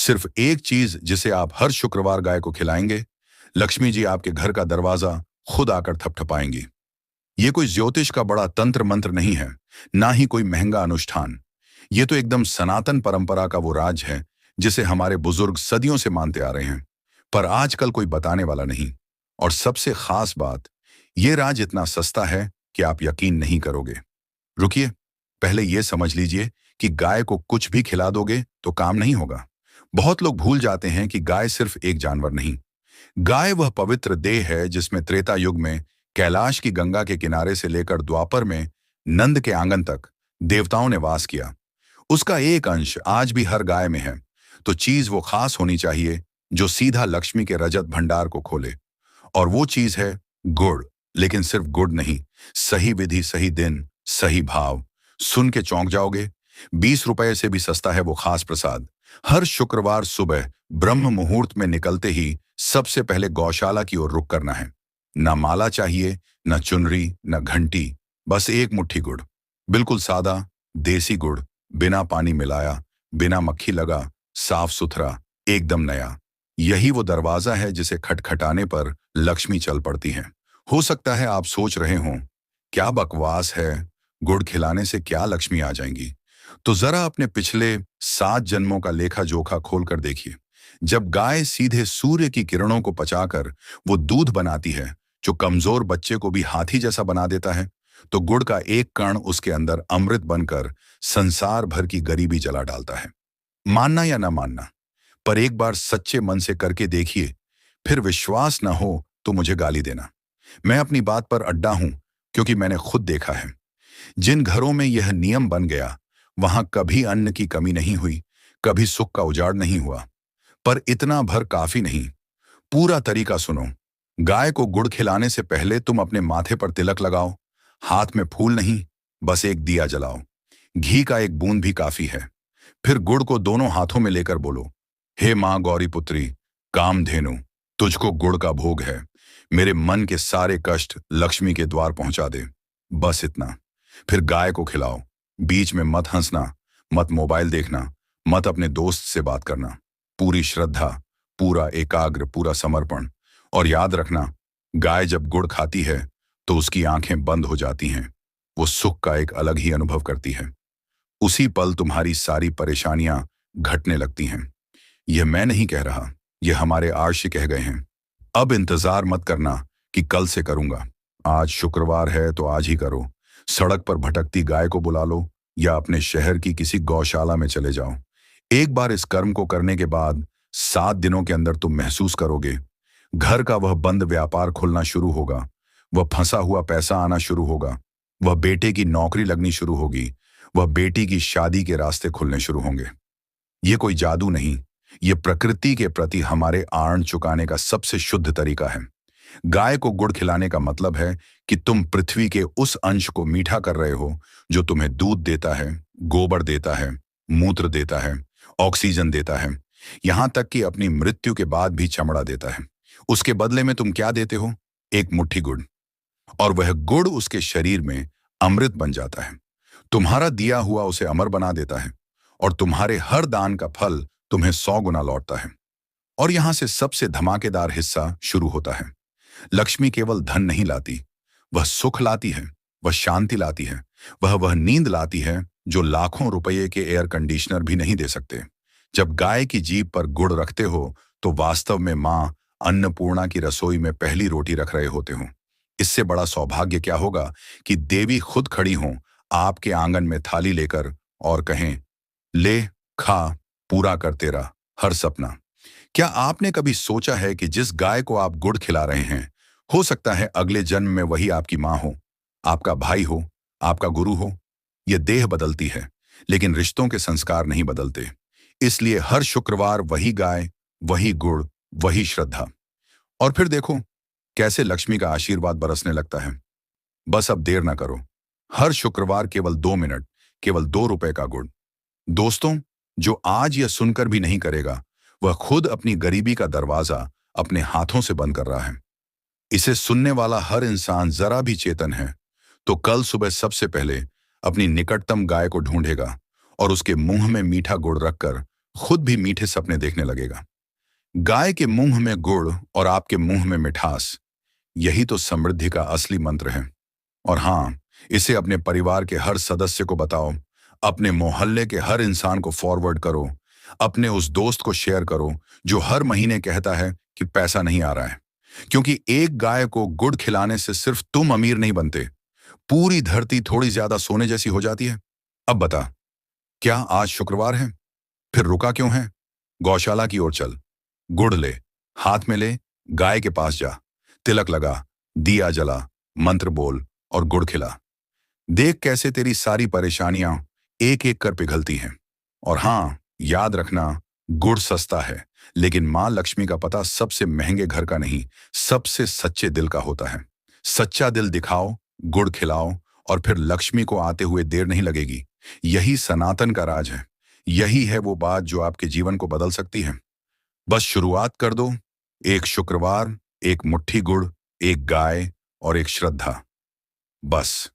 सिर्फ एक चीज जिसे आप हर शुक्रवार गाय को खिलाएंगे, लक्ष्मी जी आपके घर का दरवाजा खुद आकर थपथपाएंगी। ये कोई ज्योतिष का बड़ा तंत्र मंत्र नहीं है, ना ही कोई महंगा अनुष्ठान। ये तो एकदम सनातन परंपरा का वो राज है जिसे हमारे बुजुर्ग सदियों से मानते आ रहे हैं, पर आजकल कोई बताने वाला नहीं। और सबसे खास बात, ये राज इतना सस्ता है कि आप यकीन नहीं करोगे। रुकिए, पहले ये समझ लीजिए कि गाय को कुछ भी खिला दोगे तो काम नहीं होगा। बहुत लोग भूल जाते हैं कि गाय सिर्फ एक जानवर नहीं, गाय वह पवित्र देह है जिसमें त्रेता युग में कैलाश की गंगा के किनारे से लेकर द्वापर में नंद के आंगन तक देवताओं ने वास किया। उसका एक अंश आज भी हर गाय में है। तो चीज वो खास होनी चाहिए जो सीधा लक्ष्मी के रजत भंडार को खोले। और वो चीज है गुड़। लेकिन सिर्फ गुड़ नहीं, सही विधि, सही दिन, सही भाव। सुन के चौंक जाओगे। 20 रुपए से भी सस्ता है वो खास प्रसाद। हर शुक्रवार सुबह ब्रह्म मुहूर्त में निकलते ही सबसे पहले गौशाला की ओर रुख करना है। ना माला चाहिए, ना चुनरी, ना घंटी, बस एक मुट्ठी गुड़। बिल्कुल सादा, देसी गुड़, बिना पानी मिलाया, बिना मक्खी लगा, साफ सुथरा, एकदम नया। यही वो दरवाजा है जिसे खटखटाने पर लक्ष्मी चल पड़ती है। हो सकता है आप सोच रहे हों, क्या बकवास है, गुड़ खिलाने से क्या लक्ष्मी आ जाएंगी? तो जरा अपने पिछले 7 जन्मों का लेखा जोखा खोल कर देखिए। जब गाय सीधे सूर्य की किरणों को पचाकर वो दूध बनाती है जो कमजोर बच्चे को भी हाथी जैसा बना देता है, तो गुड़ का एक कण उसके अंदर अमृत बनकर संसार भर की गरीबी जला डालता है। मानना या ना मानना, पर एक बार सच्चे मन से करके देखिए, फिर विश्वास ना हो तो मुझे गाली देना। मैं अपनी बात पर अड्डा हूं, क्योंकि मैंने खुद देखा है। जिन घरों में यह नियम बन गया, वहां कभी अन्न की कमी नहीं हुई, कभी सुख का उजाड़ नहीं हुआ। पर इतना भर काफी नहीं। पूरा तरीका सुनो। गाय को गुड़ खिलाने से पहले तुम अपने माथे पर तिलक लगाओ। हाथ में फूल नहीं, बस एक दिया जलाओ। घी का एक बूंद भी काफी है। फिर गुड़ को दोनों हाथों में लेकर बोलो, हे मां गौरी पुत्री, कामधेनु, तुझको गुड़ का भोग है। मेरे मन के सारे कष्ट लक्ष्मी के द्वार पहुंचा दे। बस इतना। फिर गाय को खिलाओ। बीच में मत हंसना, मत मोबाइल देखना, मत अपने दोस्त से बात करना। पूरी श्रद्धा, पूरा एकाग्र, पूरा समर्पण। और याद रखना, गाय जब गुड़ खाती है तो उसकी आंखें बंद हो जाती हैं। वो सुख का एक अलग ही अनुभव करती है। उसी पल तुम्हारी सारी परेशानियां घटने लगती हैं। यह मैं नहीं कह रहा, यह हमारे आर्षि कह गए हैं। अब इंतजार मत करना कि कल से करूंगा। आज शुक्रवार है तो आज ही करो। सड़क पर भटकती गाय को बुला लो या अपने शहर की किसी गौशाला में चले जाओ। एक बार इस कर्म को करने के बाद 7 दिनों के अंदर तुम महसूस करोगे, घर का वह बंद व्यापार खुलना शुरू होगा, वह फंसा हुआ पैसा आना शुरू होगा, वह बेटे की नौकरी लगनी शुरू होगी, वह बेटी की शादी के रास्ते खुलने शुरू होंगे। ये कोई जादू नहीं, ये प्रकृति के प्रति हमारे आर्ण चुकाने का सबसे शुद्ध तरीका है। गाय को गुड़ खिलाने का मतलब है कि तुम पृथ्वी के उस अंश को मीठा कर रहे हो जो तुम्हें दूध देता है, गोबर देता है, मूत्र देता है, ऑक्सीजन देता है, यहां तक कि अपनी मृत्यु के बाद भी चमड़ा देता है। उसके बदले में तुम क्या देते हो? एक मुट्ठी गुड़। और वह गुड़ उसके शरीर में अमृत बन जाता है। तुम्हारा दिया हुआ उसे अमर बना देता है। और तुम्हारे हर दान का फल तुम्हें 100 गुना लौटता है। और यहां से सबसे धमाकेदार हिस्सा शुरू होता है। लक्ष्मी केवल धन नहीं लाती, वह सुख लाती है, वह शांति लाती है, वह नींद लाती है जो लाखों रुपए के एयर कंडीशनर भी नहीं दे सकते। जब गाय की जीभ पर गुड़ रखते हो तो वास्तव में मां अन्नपूर्णा की रसोई में पहली रोटी रख रहे होते हो। इससे बड़ा सौभाग्य क्या होगा कि देवी खुद खड़ी हों आपके आंगन में थाली लेकर और कहें, ले खा, पूरा कर तेरा हर सपना। क्या आपने कभी सोचा है कि जिस गाय को आप गुड़ खिला रहे हैं, हो सकता है अगले जन्म में वही आपकी मां हो, आपका भाई हो, आपका गुरु हो? यह देह बदलती है, लेकिन रिश्तों के संस्कार नहीं बदलते। इसलिए हर शुक्रवार वही गाय, वही गुड़, वही श्रद्धा। और फिर देखो कैसे लक्ष्मी का आशीर्वाद बरसने लगता है। बस अब देर ना करो। हर शुक्रवार केवल 2 मिनट, केवल 2 रुपए का गुड़। दोस्तों, जो आज यह सुनकर भी नहीं करेगा, वह खुद अपनी गरीबी का दरवाजा अपने हाथों से बंद कर रहा है। इसे सुनने वाला हर इंसान जरा भी चेतन है तो कल सुबह सबसे पहले अपनी निकटतम गाय को ढूंढेगा और उसके मुंह में मीठा गुड़ रखकर खुद भी मीठे सपने देखने लगेगा। गाय के मुंह में गुड़ और आपके मुंह में मिठास, यही तो समृद्धि का असली मंत्र है। और हाँ, इसे अपने परिवार के हर सदस्य को बताओ, अपने मोहल्ले के हर इंसान को फॉरवर्ड करो, अपने उस दोस्त को शेयर करो जो हर महीने कहता है कि पैसा नहीं आ रहा है। क्योंकि एक गाय को गुड़ खिलाने से सिर्फ तुम अमीर नहीं बनते, पूरी धरती थोड़ी ज्यादा सोने जैसी हो जाती है। अब बता, क्या आज शुक्रवार है? फिर रुका क्यों है? गौशाला की ओर चल, गुड़ ले, हाथ में ले, गाय के पास जा, तिलक लगा, दिया जला, मंत्र बोल और गुड़ खिला। देख कैसे तेरी सारी परेशानियां एक एक कर पिघलती हैं। और हाँ, याद रखना, गुड़ सस्ता है, लेकिन मां लक्ष्मी का पता सबसे महंगे घर का नहीं, सबसे सच्चे दिल का होता है। सच्चा दिल दिखाओ, गुड़ खिलाओ, और फिर लक्ष्मी को आते हुए देर नहीं लगेगी। यही सनातन का राज है। यही है वो बात जो आपके जीवन को बदल सकती है। बस शुरुआत कर दो। एक शुक्रवार, एक मुट्ठी गुड़, एक गाय और एक श्रद्धा। बस।